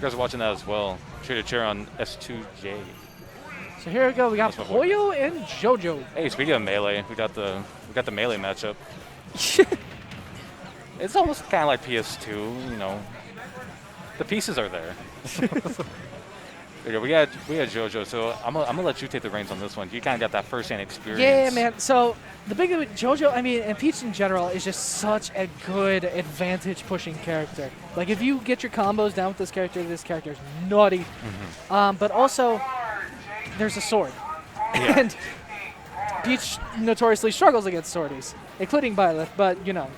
guys are watching that as well, cheer to cheer on S2J. So here we go. We got Pollo and Jojo. Hey, speaking of melee, we got the melee matchup. It's almost kind of like PS2, you know. The pieces are there. We got Jojo, so I'm gonna let you take the reins on this one. You kind of got that first-hand experience. Yeah, man. So the big thing with Jojo, I mean, and Peach in general, is just such a good advantage-pushing character. Like, if you get your combos down with this character is nutty. But also, there's a sword. Yeah. And Peach notoriously struggles against swordies, including Byleth, but, you know,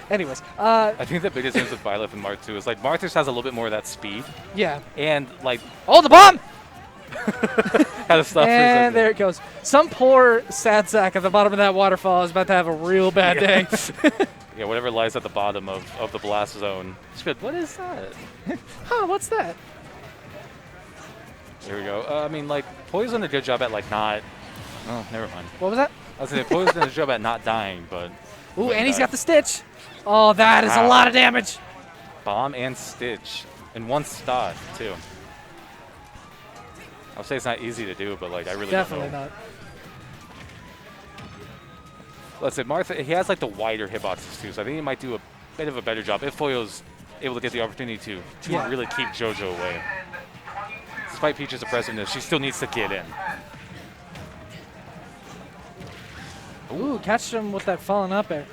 Anyways. I think the biggest difference with Byleth and Marth, too, is, like, Marth just has a little bit more of that speed. Yeah. And, like... Oh, the bomb! Had to stop and there it goes. Some poor sad sack at the bottom of that waterfall is about to have a real bad day. Yeah, whatever lies at the bottom of the blast zone. What is that? Huh, what's that? Here we go. I mean, like, Pollo's done a good job at, like, not... Oh, never mind. What was that? I was saying, Pollo's done a good job at not dying, but... Ooh, and he's got the Stitch. Oh, that is a lot of damage. Bomb and Stitch in one stock, too. I'll say it's not easy to do, but, like, I really Definitely don't know. not. Let's say Marth, he has, like, the wider hitboxes, too, so I think he might do a bit of a better job if Pollo's able to get the opportunity to really keep Jojo away. Despite Peach's oppressiveness, she still needs to get in. Ooh, catch him with that falling up air.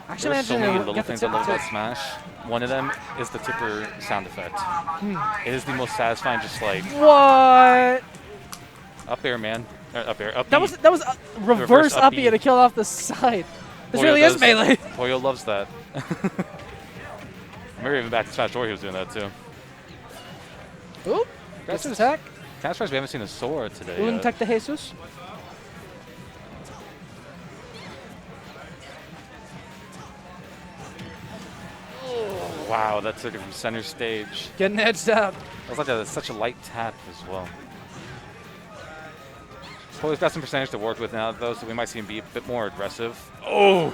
Actually, There's so many imagine little things I love about Smash. One of them is the tipper sound effect. It is the most satisfying, just like... What? Up air, man. Up air, up That was a reverse up to kill off the side. This Pollo really is melee. Pollo loves that. I remember even back to Smash 4, he was doing that too. Ooh, gets attack. Kind of surprised we haven't seen a Sora today. Un tech de Jesus. Wow, that took it from center stage. Getting edged out. That was like such a light tap as well. Pollo's got some percentage to work with now, though, so we might see him be a bit more aggressive. Oh!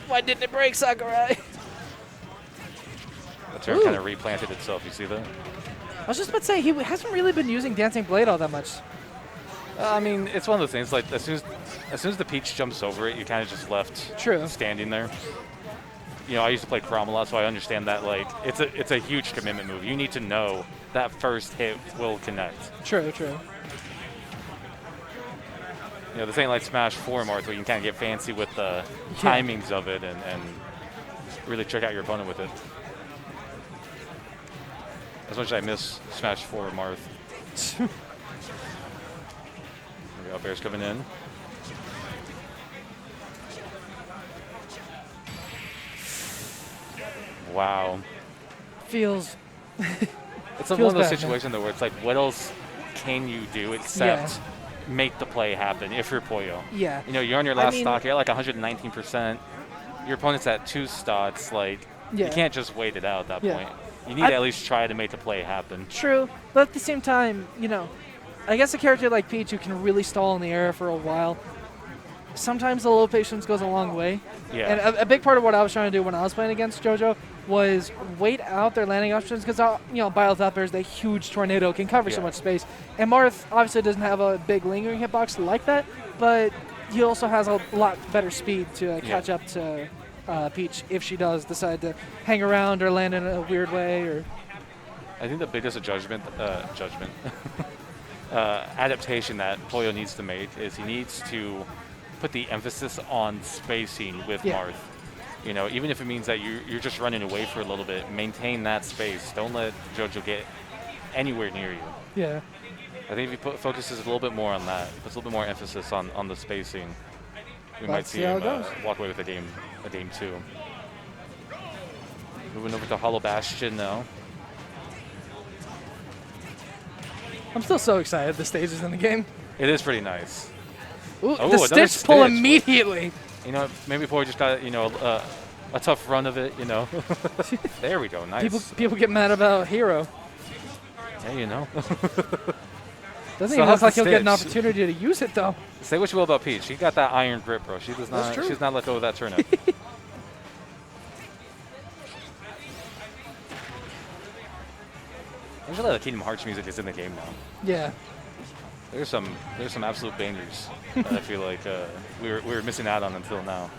Why didn't it break, Sakurai? The turn kind of replanted itself, you see that? I was just about to say, he hasn't really been using Dancing Blade all that much. I mean, it's one of those things, like, as soon as the Peach jumps over it, you kind of just left standing there. You know, I used to play Chrom a lot, so I understand that, like, it's a huge commitment move. You need to know that first hit will connect. True. You know, this ain't like Smash 4, Marth, where you can kind of get fancy with the timings of it and really check out your opponent with it. As much as I miss Smash 4, Marth. There we go, Bear's coming in. Wow. Feels... It's one of those situations, though, where it's like, what else can you do except make the play happen if you're Pollo? Yeah. You know, you're on your last stock, you're at like 119%. Your opponent's at 2 stocks. Like, you can't just wait it out at that point. You need to at least try to make the play happen. True. But at the same time, you know, I guess a character like Peach who can really stall in the air for a while, sometimes the low patience goes a long way. Yeah. And a big part of what I was trying to do when I was playing against Jojo was wait out their landing options because, you know, Byleth up airs, the huge tornado can cover so much space. And Marth obviously doesn't have a big lingering hitbox like that, but he also has a lot better speed to catch up to Peach if she does decide to hang around or land in a weird way. Or I think the biggest adaptation that Pollo needs to make is he needs to put the emphasis on spacing with Marth. You know, even if it means that you're just running away for a little bit, maintain that space. Don't let Jojo get anywhere near you. Yeah. I think if he focuses a little bit more on that, puts a little bit more emphasis on the spacing, we might see him walk away with a game 2. Moving over to Hollow Bastion now. I'm still so excited the stages in the game. It is pretty nice. Ooh, the Stitch pull immediately. You know, maybe Pollo just got, you know, a tough run of it, you know. There we go, nice. People get mad about Hero. Yeah, you know. Doesn't even look like he'll get an opportunity to use it, though. Say what you will about Peach. She got that iron grip, bro. She does not. She's not let go of that turnip. Usually the Kingdom Hearts music is in the game now. Yeah. There's some absolute bangers that I feel like we were missing out on until now.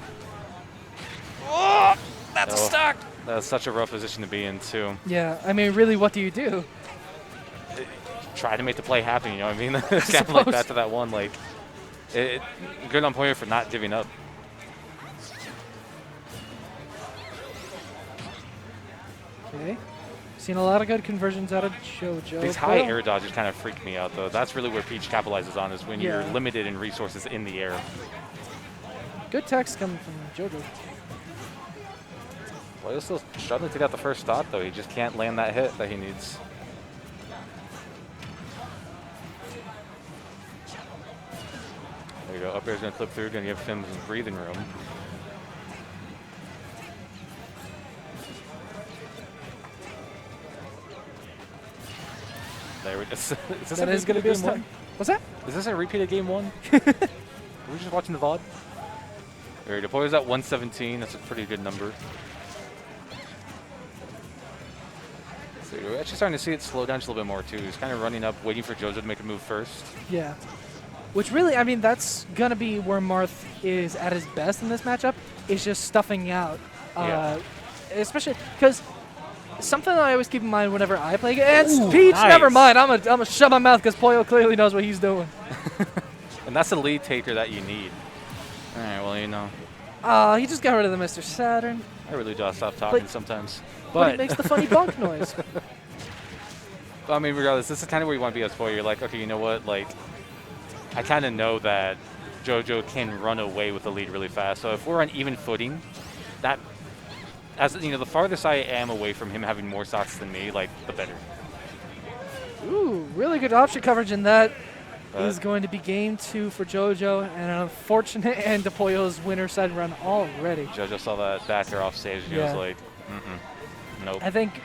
Oh, that's a stock. That's such a rough position to be in too. Yeah, I mean, really, what do you do? Try to make the play happen. You know what I mean? It's kind of like that to that one. Like, good on Pollo for not giving up. Okay. Seen a lot of good conversions out of Jojo. These high air dodges kind of freak me out, though. That's really where Peach capitalizes on, is when you're limited in resources in the air. Good text coming from Jojo. Pollo's still struggling to get the first stock, though. He just can't land that hit that he needs. There you go. Up air's going to clip through, going to give him some breathing room. There we go. Is this That is going to be game one? What's that? Is this a repeat of game one? Are we just watching the VOD? There we go. Pollo's at 117. That's a pretty good number. So we're actually starting to see it slow down just a little bit more, too. He's kind of running up, waiting for Jojo to make a move first. Yeah. Which really, I mean, that's going to be where Marth is at his best in this matchup, is just stuffing out. Especially because something that I always keep in mind whenever I play against Peach, nice. Never mind. I'm gonna shut my mouth because Pollo clearly knows what he's doing. And that's the lead taker that you need. All right, well, you know. He just got rid of the Mr. Saturn. I really do stop talking sometimes. But it makes the funny bonk noise. I mean, regardless, this is kind of where you want to be as Pollo. You're like, okay, you know what? Like, I kind of know that Jojo can run away with the lead really fast. So if we're on even footing, that, as you know, the farthest I am away from him having more stocks than me, like, the better. Ooh, really good option coverage, and that is going to be game 2 for Jojo, and an unfortunate end to Pollo's winner side run already. Jojo saw that back air off stage, and he was like, nope. I think,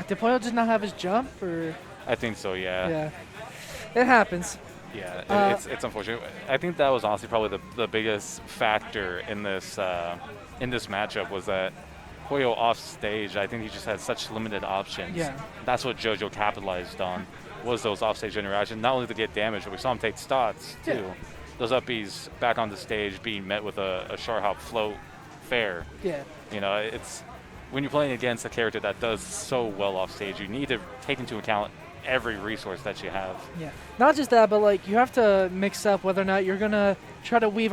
did Pollo just not have his jump, or? I think so, yeah. Yeah, it happens. Yeah, it's unfortunate. I think that was honestly probably the biggest factor in this matchup was that Pollo off stage. I think he just had such limited options. Yeah, that's what Jojo capitalized on, was those offstage interactions. Not only to get damage, but we saw him take stots too. Yeah. Those up Bs back on the stage being met with a short hop float fair. Yeah, you know, it's when you're playing against a character that does so well off stage, you need to take into account every resource that you have. Yeah, not just that, but like you have to mix up whether or not you're gonna try to weave